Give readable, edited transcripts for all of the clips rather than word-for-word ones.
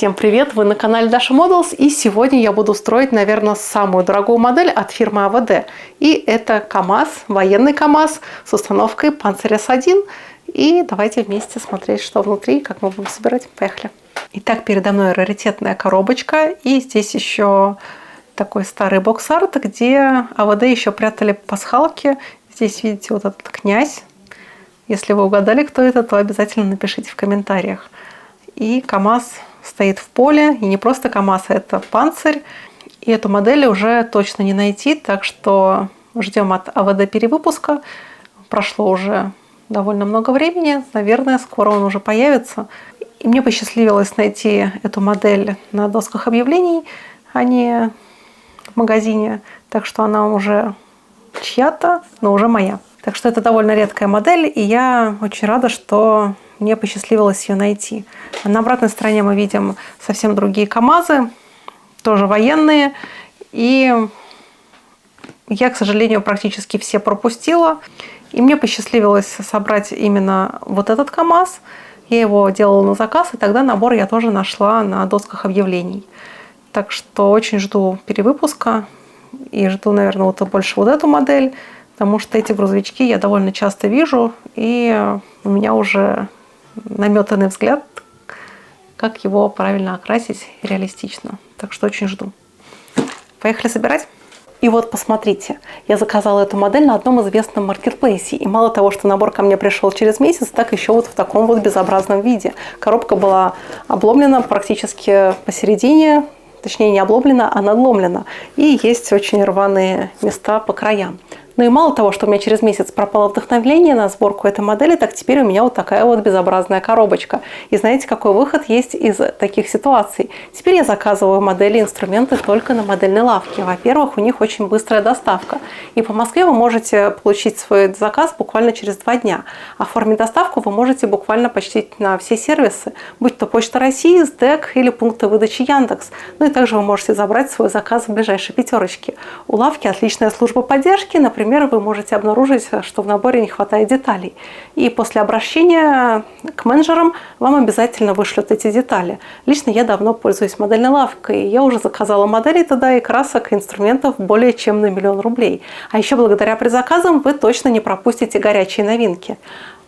Всем привет! Вы на канале Dasha Models, и сегодня я буду строить, наверное, самую дорогую модель от фирмы АВД. И это КАМАЗ, военный КАМАЗ с установкой Panzer S1. И давайте вместе смотреть, что внутри, как мы будем собирать. Поехали! Итак, передо мной раритетная коробочка, и здесь еще такой старый бокс-арт, где АВД еще прятали пасхалки. Здесь видите вот этот князь. Если вы угадали, кто это, то обязательно напишите в комментариях. И КАМАЗ стоит в поле, и не просто КАМАЗ, а это Панцирь. И эту модель уже точно не найти, так что ждем от АВД перевыпуска. Прошло уже довольно много времени, наверное, скоро он уже появится. И мне посчастливилось найти эту модель на досках объявлений, а не в магазине, так что она уже чья-то, но уже моя. Так что это довольно редкая модель, и я очень рада, что мне посчастливилось ее найти. На обратной стороне мы видим совсем другие КАМАЗы, тоже военные. И я, к сожалению, практически все пропустила. И мне посчастливилось собрать именно вот этот КАМАЗ. Я его делала на заказ, и тогда набор я тоже нашла на досках объявлений. Так что очень жду перевыпуска. И жду, наверное, больше вот эту модель. Потому что эти грузовички я довольно часто вижу. И у меня уже наметанный взгляд, как его правильно окрасить реалистично. Так что очень жду. Поехали собирать. И вот посмотрите, я заказала эту модель на одном известном маркетплейсе. И мало того, что набор ко мне пришел через месяц, так еще вот в таком вот безобразном виде. Коробка была обломлена практически посередине. Точнее, не обломлена, а надломлена. И есть очень рваные места по краям. Ну и мало того, что у меня через месяц пропало вдохновение на сборку этой модели, так теперь у меня вот такая вот безобразная коробочка. И знаете, какой выход есть из таких ситуаций? Теперь я заказываю модели и инструменты только на модельной лавке. Во-первых, у них очень быстрая доставка. И по Москве вы можете получить свой заказ буквально через 2 дня. Оформить доставку вы можете буквально почти на все сервисы, будь то Почта России, СДЭК или пункты выдачи Яндекс. Ну и также вы можете забрать свой заказ в ближайшей пятерочке. У лавки отличная служба поддержки. Например, вы можете обнаружить, что в наборе не хватает деталей. И после обращения к менеджерам вам обязательно вышлют эти детали. Лично я давно пользуюсь модельной лавкой. Я уже заказала модели туда и красок, и инструментов более чем на 1 000 000 рублей. А еще благодаря предзаказам вы точно не пропустите горячие новинки.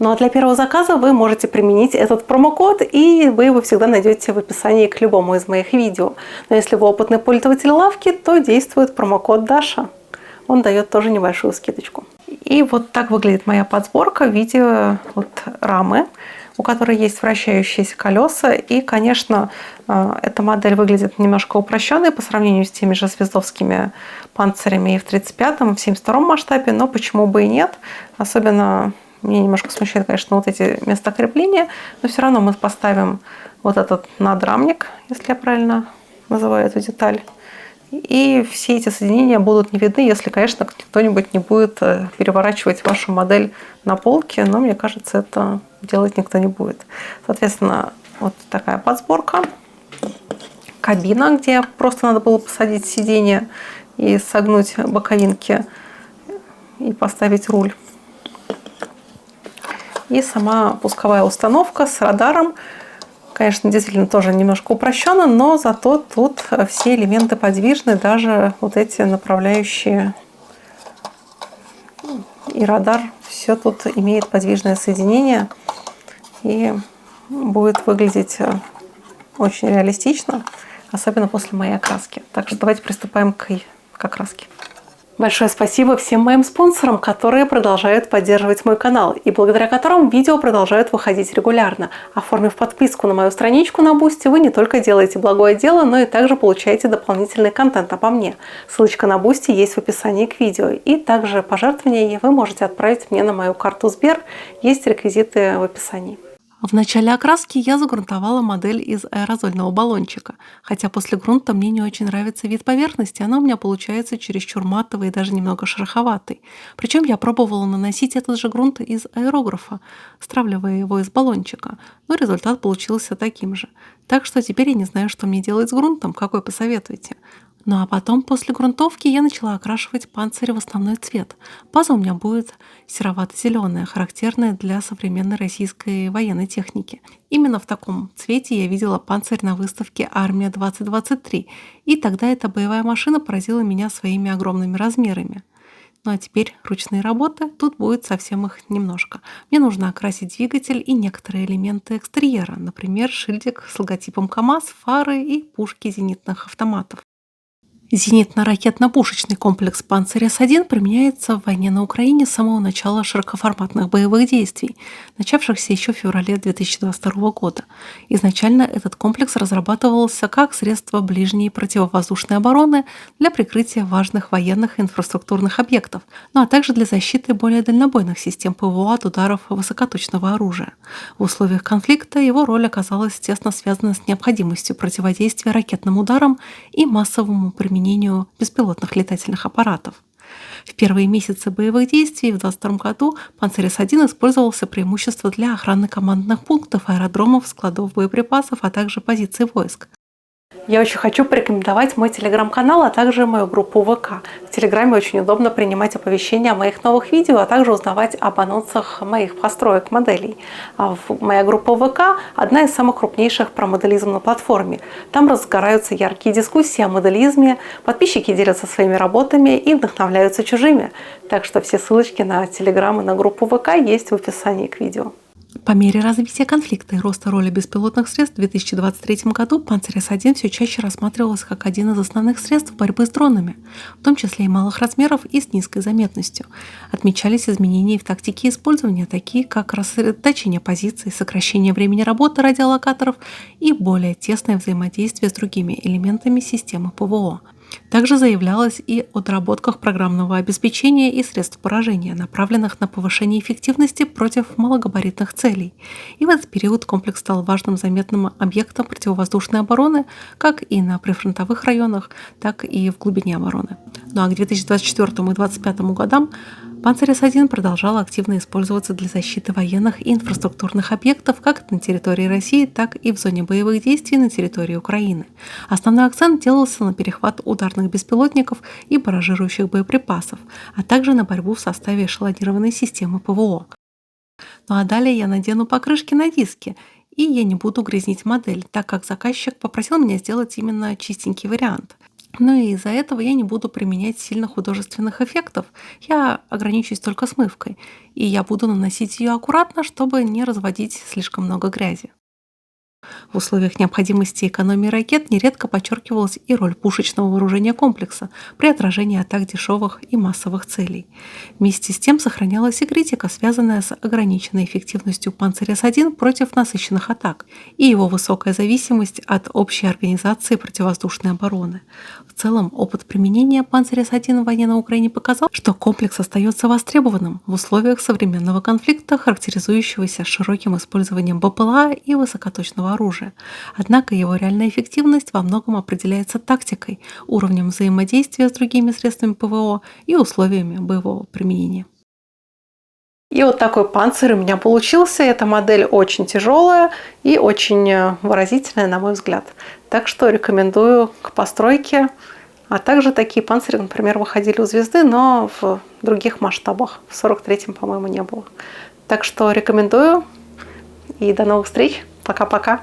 Ну а для первого заказа вы можете применить этот промокод, и вы его всегда найдете в описании к любому из моих видео. Но если вы опытный пользователь лавки, то действует промокод Dasha. Он дает тоже небольшую скидочку. И вот так выглядит моя подсборка в виде вот рамы, у которой есть вращающиеся колеса. И, конечно, эта модель выглядит немножко упрощенной по сравнению с теми же звездовскими панцирями и в 35-м, и в 72-м масштабе, но почему бы и нет. Особенно меня немножко смущает, конечно, вот эти места крепления, но все равно мы поставим вот этот надрамник, если я правильно называю эту деталь. И все эти соединения будут не видны, если, конечно, кто-нибудь не будет переворачивать вашу модель на полке, но мне кажется, это делать никто не будет. Соответственно, вот такая подсборка. Кабина, где просто надо было посадить сиденье и согнуть боковинки и поставить руль. И сама пусковая установка с радаром. Конечно, действительно тоже немножко упрощенно, но зато тут все элементы подвижны, даже вот эти направляющие и радар. Все тут имеет подвижное соединение и будет выглядеть очень реалистично, особенно после моей окраски. Так что давайте приступаем к окраске. Большое спасибо всем моим спонсорам, которые продолжают поддерживать мой канал и благодаря которым видео продолжают выходить регулярно. Оформив подписку на мою страничку на Boosty, вы не только делаете благое дело, но и также получаете дополнительный контент обо мне. Ссылочка на Boosty есть в описании к видео. И также пожертвования вы можете отправить мне на мою карту Сбер. Есть реквизиты в описании. В начале окраски я загрунтовала модель из аэрозольного баллончика. Хотя после грунта мне не очень нравится вид поверхности, она у меня получается чересчур матовой и даже немного шероховатой. Причем я пробовала наносить этот же грунт из аэрографа, стравливая его из баллончика, но результат получился таким же. Так что теперь я не знаю, что мне делать с грунтом, какой посоветуете. Ну а потом, после грунтовки, я начала окрашивать панцирь в основной цвет. База у меня будет серовато-зеленая, характерная для современной российской военной техники. Именно в таком цвете я видела панцирь на выставке «Армия-2023», и тогда эта боевая машина поразила меня своими огромными размерами. Ну а теперь ручные работы, тут будет совсем их немножко. Мне нужно окрасить двигатель и некоторые элементы экстерьера, например, шильдик с логотипом КАМАЗ, фары и пушки зенитных автоматов. Зенитно-ракетно-пушечный комплекс «Панцирь С-1» применяется в войне на Украине с самого начала широкоформатных боевых действий, начавшихся еще в феврале 2022 года. Изначально этот комплекс разрабатывался как средство ближней противовоздушной обороны для прикрытия важных военных и инфраструктурных объектов, ну а также для защиты более дальнобойных систем ПВО от ударов высокоточного оружия. В условиях конфликта его роль оказалась тесно связана с необходимостью противодействия ракетным ударам и массовому применению беспилотных летательных аппаратов. В первые месяцы боевых действий в 2022 году «Панцирь С-1» использовался преимущество для охраны командных пунктов, аэродромов, складов боеприпасов, а также позиций войск. Я очень хочу порекомендовать мой телеграм-канал, а также мою группу ВК. В телеграме очень удобно принимать оповещения о моих новых видео, а также узнавать об анонсах моих построек моделей. Моя группа ВК – одна из самых крупнейших про моделизм на платформе. Там разгораются яркие дискуссии о моделизме, подписчики делятся своими работами и вдохновляются чужими. Так что все ссылочки на телеграм и на группу ВК есть в описании к видео. По мере развития конфликта и роста роли беспилотных средств в 2023 году «Панцирь С-1» все чаще рассматривался как один из основных средств борьбы с дронами, в том числе и малых размеров и с низкой заметностью. Отмечались изменения и в тактике использования, такие как рассредоточение позиций, сокращение времени работы радиолокаторов и более тесное взаимодействие с другими элементами системы ПВО. Также заявлялось и о доработках программного обеспечения и средств поражения, направленных на повышение эффективности против малогабаритных целей. И в этот период комплекс стал важным заметным объектом противовоздушной обороны как и на прифронтовых районах, так и в глубине обороны. Ну а к 2024 и 2025 годам «Панцирь С-1» продолжал активно использоваться для защиты военных и инфраструктурных объектов как на территории России, так и в зоне боевых действий на территории Украины. Основной акцент делался на перехват ударных беспилотников и барражирующих боеприпасов, а также на борьбу в составе эшелонированной системы ПВО. Ну а далее я надену покрышки на диски, и я не буду грязнить модель, так как заказчик попросил меня сделать именно чистенький вариант. Ну и из-за этого я не буду применять сильно художественных эффектов, я ограничусь только смывкой, и я буду наносить ее аккуратно, чтобы не разводить слишком много грязи. В условиях необходимости экономии ракет нередко подчеркивалась и роль пушечного вооружения комплекса при отражении атак дешевых и массовых целей. Вместе с тем сохранялась и критика, связанная с ограниченной эффективностью «Панциря С-1» против насыщенных атак и его высокая зависимость от общей организации противовоздушной обороны. В целом, опыт применения «Панциря С-1» в войне на Украине показал, что комплекс остается востребованным в условиях современного конфликта, характеризующегося широким использованием БПЛА и высокоточного оружия. Однако его реальная эффективность во многом определяется тактикой, уровнем взаимодействия с другими средствами ПВО и условиями боевого применения. И вот такой панцирь у меня получился. Эта модель очень тяжелая и очень выразительная, на мой взгляд. Так что рекомендую к постройке. А также такие панцири, например, выходили у «Звезды», но в других масштабах. В 43-м, по-моему, не было. Так что рекомендую. И до новых встреч. Пока-пока.